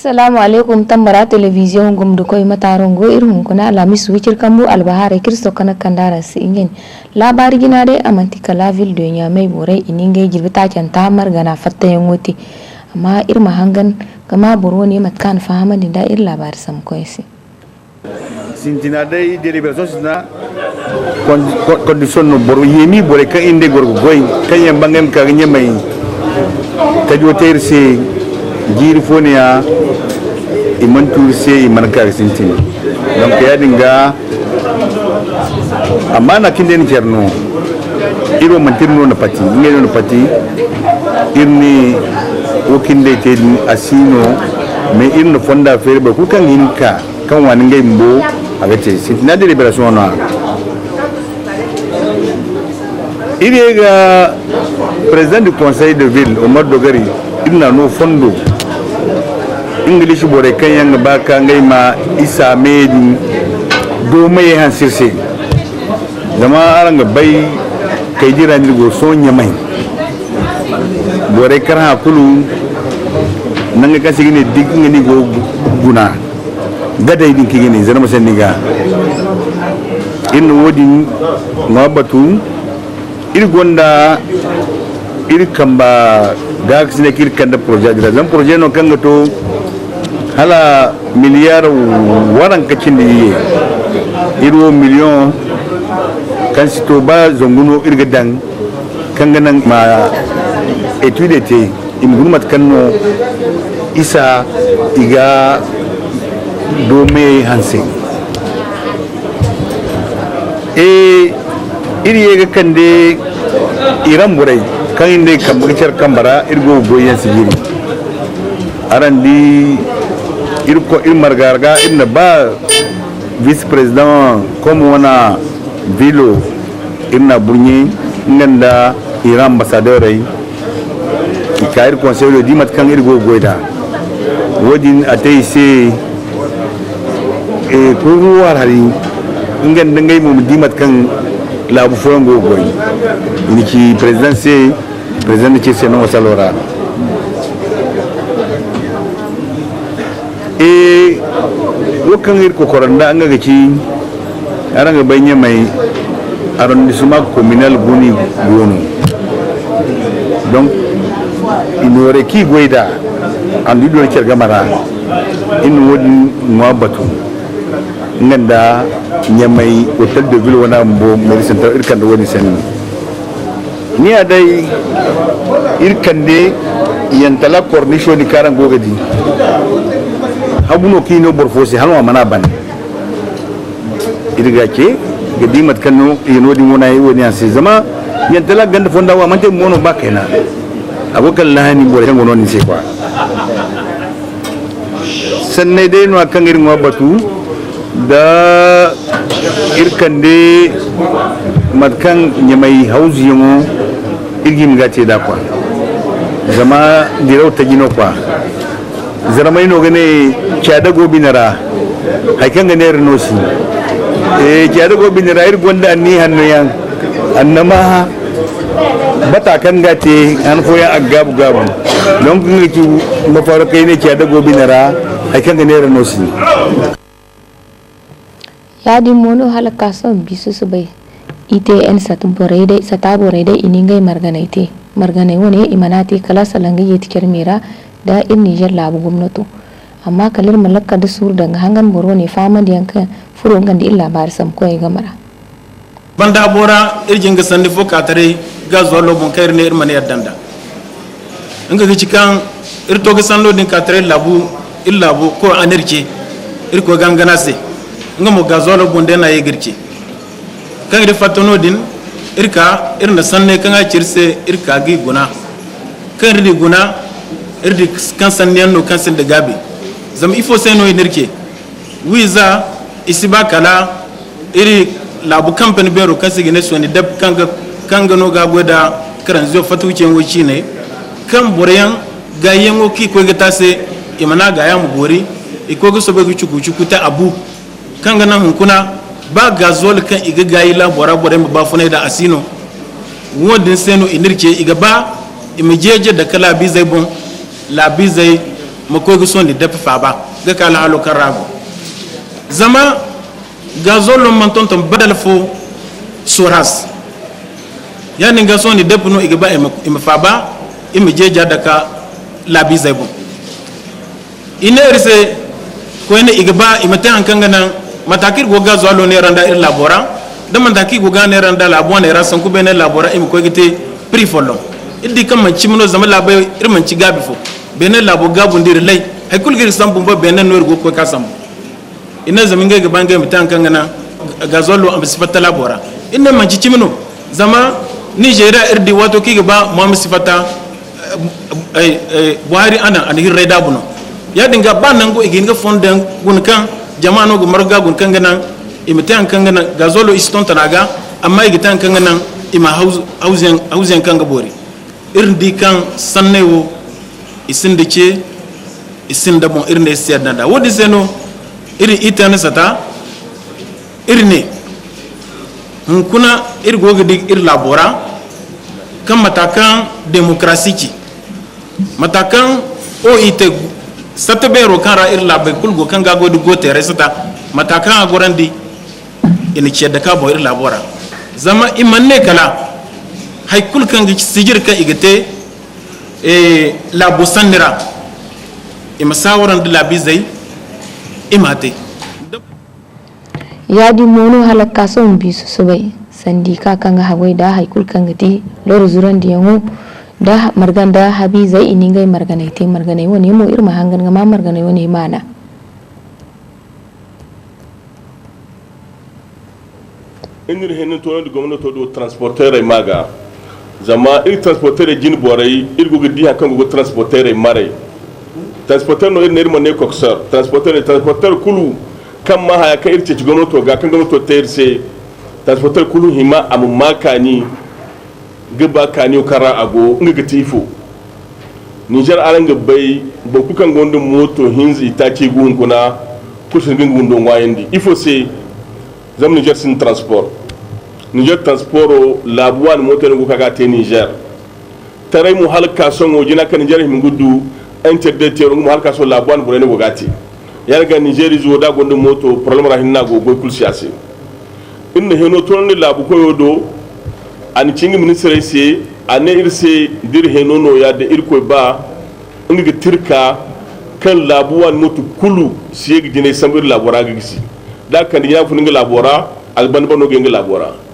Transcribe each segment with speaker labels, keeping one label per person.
Speaker 1: Assalamu alaikum tambara television gum du koy matarongo irin kuna alamis wicir kambu albahare kristo kana kandara si ingen labari gina de amantika la ville de Niamey bore ininge jirbita canta margana fatta yangoti amma irma hangan kama borone matkan fahama da ir labari sam koysi
Speaker 2: sintina dai délibération sina condition no boro yemi bore kan inde gorgo goy kan yambangem ka nyamay tajoter se jiri fonia imantur se imanka sintin donc ya dinga amana kinden cerno iro mantirno na pati ngeno na pati irni wokinde te asino me irno fonda fere ba ku kan hinka kan wani ngai mbo agate sintina de libération na irega président du conseil de ville Omar Dogari irna no fondo English bore kan yang baka ngai ma isa medi do mai han sirse zama aranga bai kai jira ni go sonya mai bore kar ha kulu nanga ka sigine dig ngani go guna gadai din kigini zama seniga in wodi ngabatu ir gonda ir kamba gax ne kir kanda projet da zan projet no kanga to hala miliyar waran kacin da yi iro miliyon kan sito ba zonguno irgadan kan ganan ma etude te imgurmat kanno isa iga dome hanse iri yega kande iran burai kan inde kambacar kambara irgo goyen sigiri arandi irko margarga inna ba vice président comme wana vilo inna bunyi nganda iran ambassadeur ay ikair conseil di mat kan irgo goida wodin atayse kuru war hari nganda ngay mum di mat kan labu fongo goy iniki président ce seno salora wakan ir ko koranda anga gaci aranga banya mai arrondissement communal guni gono donc inore ki goida andi do cerga mara in wodi ngabatu nganda nyamai hotel de ville wana mbo meri center irkan do woni sen ni adai irkande yantala cornicho ni karango gadi abuno kino borfosi halwa mana ban irga ke gadi mat kanu yino di mona yi woni ansi zama yantala ganda fonda wa mante mono bakena abokan lahani bore ngono ni se kwa sanne de no akangir ngo batu da irkande matkan nyamai hauzi yimo irgim gace da kwa zama dirau ta gino kwa zaramai no gane kyada gobinara haikan gane rinosi kyada gobinara ir gonda anni hannu yan annama bata kan gate an foya agabu gabu don kun ki mafara kai ne kyada gobinara haikan gane rinosi
Speaker 1: ya di mono halaka son bisu su bai ITN satabo dai iningai marganai wani imanati kala salangai yetikar mera da in Niger labu gwamnato amma kalir malaka da sur daga hangan boro ne fama da yanka furo gandi illa bar sam ko ya gamara
Speaker 3: banda bora irjin ga sandi foka tare ga zo lobon kair ne irman ya danda inga ga cikan irto ga sanlo din ka tare labu illa bu ko anirke irko gangana se inga mo ga zo lobon da na yi girke kan iri fatono din irka irna sanne kan a cirse irka gi guna kan iri guna irdi kan sanne no kan sin da gabi zam ifo sai no inirke wiza isiba kala iri labu company bero kan sigine so ni dab kan ga no ga goda karan zo fatu cen wuci ne kan boryan ga yengo ki ko ga tase imana ga ya mu gori iko ga so be cuku ta abu kan ga nan hunkuna ba gazol kan iga gayi la bora ba funai da asino wodin seno inirke iga ba imijeje da kala bi zai bon la bi zai ma koy go sondi dep fa ba ga kala halo karago zama gazolo man tonton badal fo soras yani ga sondi dep no igba e ma fa ba e me jeja daka labi zaibo ina irse ko ene igba e mata hankanga nan matakir go gazolo ne randa ir labora da man taki go ga ne randa labo ne rasan ku bene labora e ko gite pri follo idi kam man chimno zama labai ir man ci gabi fo bene labo gabu ndir lay hay kul gir sambu ba bene nor go ko kasam ina zamin ga bangai mutan kan gana gazolo am sifata labora inna man ci chimno zama nigeria irdi wato ki ba mu sifata buhari ana an hirre da buno ya dinga ba nan go igin ga fondan gun kan jama'ano go marga gun kan gana imitan kan gana gazolo iston tanaga amma igitan kan gana ima hausen kan ga bori irdi kan sannewo isin da ce isin da bon irin da siyar da wodi seno iri itane sata irne kuna irgo gidi ir labora kan matakan demokrasi matakan o ite sata bero kan ra ir labai kulgo kan gago di gote resata matakan agorandi ina ce da ka bo ir labora zama imanne kala haikul kan sijir kan igate labo sannira ima sawaran da labi zai imate
Speaker 1: ya di mono halakka son bi su subai sandi ka kan hawai da haikul kan gati lor zuran da yango da margan da habi zai ini gai marganai te marganai wani mo irma hangan ga ma marganai wani mana
Speaker 4: inir henin to da gwamnati do transporter maga zama ir transporter jin borai ir go gidi hakan go transporter mare transporter no ir mo ne coxer transporter kulu kan ma haya ka irce gwamnati ga kan gwamnati terse transporter kulu hima am makani gaba kani kara ago nga tifo Niger aranga bai boku kan gondo moto hinzi take gun kuna kusin gungun wayandi ifo se zam Niger sin transport labuwan moto ne kuka te Niger tarai mu halka son wajina kan Niger hin gudu interdeter mu halka son labuwan burene gogati yarga Niger zo da gondo moto problem rahinna go kul siyasi inna heno ton ni labu ko yodo ani cingi ministre se ane irse dir heno no ya de irko ba ngi tirka kan labuwan moto kulu siyegi dine sambir labora gisi da kan ya fu ngi labora alban bano ngi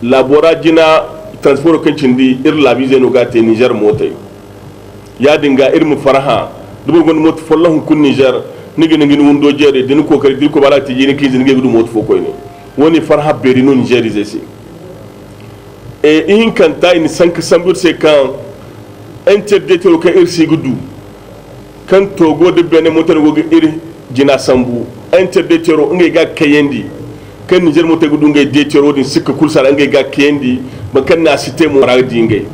Speaker 4: labora jina transport kan cindi ir labi zeno ga te Niger motai ya dinga irmu faraha dubu gon moto follahu kun Niger nigi wundo jere din ko kari dir ko bala ti jini kizi ngi gudu moto fo koy ne woni farha berino Niger zesi e in kan ta in sank sambur se kan interdeter ka irsi gudu kan togo de bene moto go ir jina sambu interdeter ngi ga kayendi kan Niger moto gudu ngi detero din sikka kulsara ngi ga kayendi ba kan na system ra dingai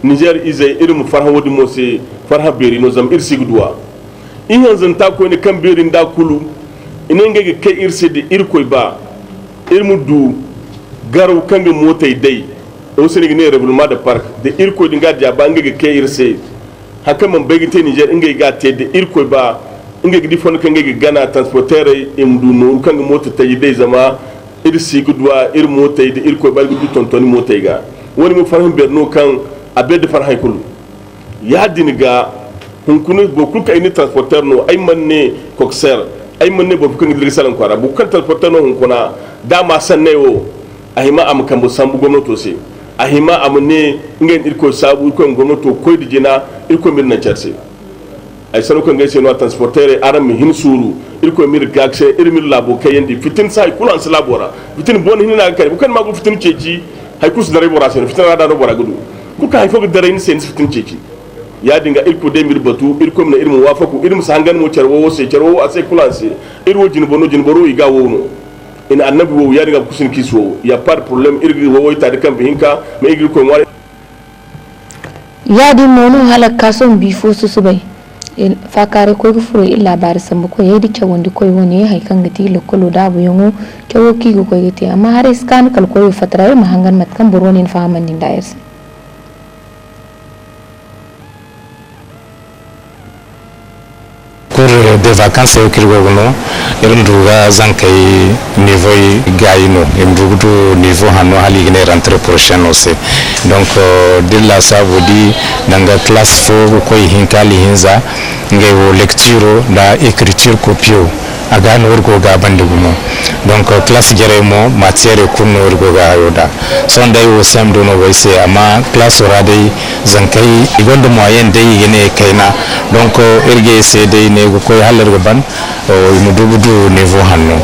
Speaker 4: Niger izai irin farha wodi mo se farha berino zam irsi guduwa in yanzu ta ko ne kan berin da kulu inen ga kai irse da irkoi ba irmu du garu kan ga motai dai o sene ne rebulma da park da irkoi dinga da ba ga kai irse haka man bai gite Niger inga ga te da irkoi ba inga gidi fon kan ga gana transporter imdu no kan ga mota tayi dai zama irsi gudwa ir motai da irkoi ba gudu tontoni motai ga wani mu farhan berno kan abed farhan kulu ya diniga hunkunu boku ka ini transporter no ay manne coxer ay manne boku kan idri salan kwara boku kan transporter no hunkuna dama sanne wo ahima am kan bo sambu gomnato se ahima am ne ngen irko sabu ko gomnato ko dijina irko min na charse ay sanu ko ngese no transporter aram hin suru irko mir gakse irmir labo kayandi fitin sai kulan salabora fitin bon hin na kay bukan magu fitin ceci hay kus dare bora sen fitin rada no bora gudu kuka hay fog dare ni sen fitin ceci ya dinga irko de mir batu irko na irmu wafaku irmu sangan mo cerwo se cerwo ase kulanse irwo jinbono iga wono in annabi wo ya dinga kusin kiswo ya par problem irgi wo ita de kan bihinka me irgi ko ngware
Speaker 1: ya di mono halakka son bi fo su subai fakare ko furo illa bar sambu ko yedi chawondi ko woni hay kan gati lokolo da bu yongo kewo ki ko gati amma har scan kal ko fatara ma hangan mat kan boronin fahaman din da yarsi
Speaker 5: cours de vacances au kirgono irunduga zankai niveau gaino imbugudu niveau hano hali gene rentrée prochaine aussi donc dilla sabudi danga classe fo ko hinkali hinza ngewo lecture da écriture copio aga no urgo ga bandigumo donc classe jeremo matière kunno urgo ga yoda son dai wo sem do no wese ama classe orade zankai igondo moyen dai gene kaina donc irge se dai ne ko halar ban o mudugudu niveau hanno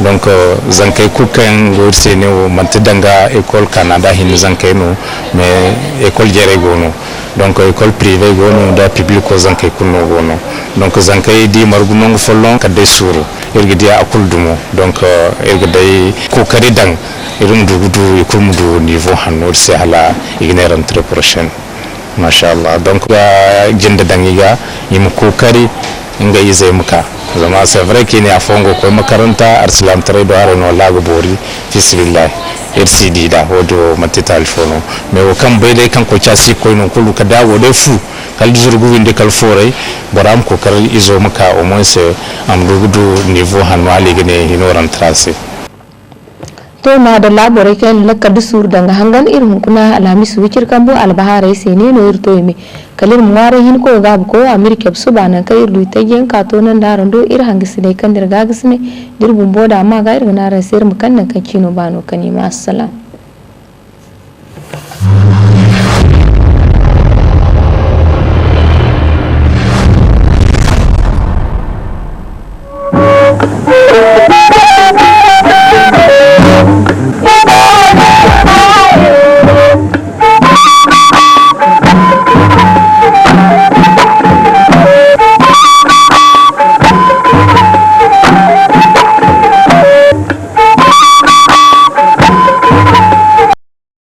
Speaker 5: donc zankai kukan gorse ne o mantidanga école canada hin zankai no mais école jere gono donc école privée gono da public ko zankai kunno gono donc zankai di margunong follon kadde suru irgidi akul dumo donc irgidi kokari dan irum dugudu ikumdu niveau hanno se hala igner rentrée prochaine machallah donc jinda dangiga yim kokari inga izai muka zama c'est vrai qu'il a fongo ko makaranta arslam tare do arano lago bori fisbillah RCD da hodo matita alfono me o kan bai dai kan ko chasi ko non kullu ka dawo dai fu kal zurgu winde kal forai boram ko kar izo muka o moins am dugudu niveau hanwali gene hinoran tracé
Speaker 1: to ma da labore kan lakad sur danga hangan irin kuna alamis wikir kambo albahare sene no irto me kalir muware hin ko gab ko amerika subana kai luita yen ka to nan daron do ir hangisne kan dirga gisne dirbun boda ma ga irin na rasir mu kan nan kacino bano kani ma assalam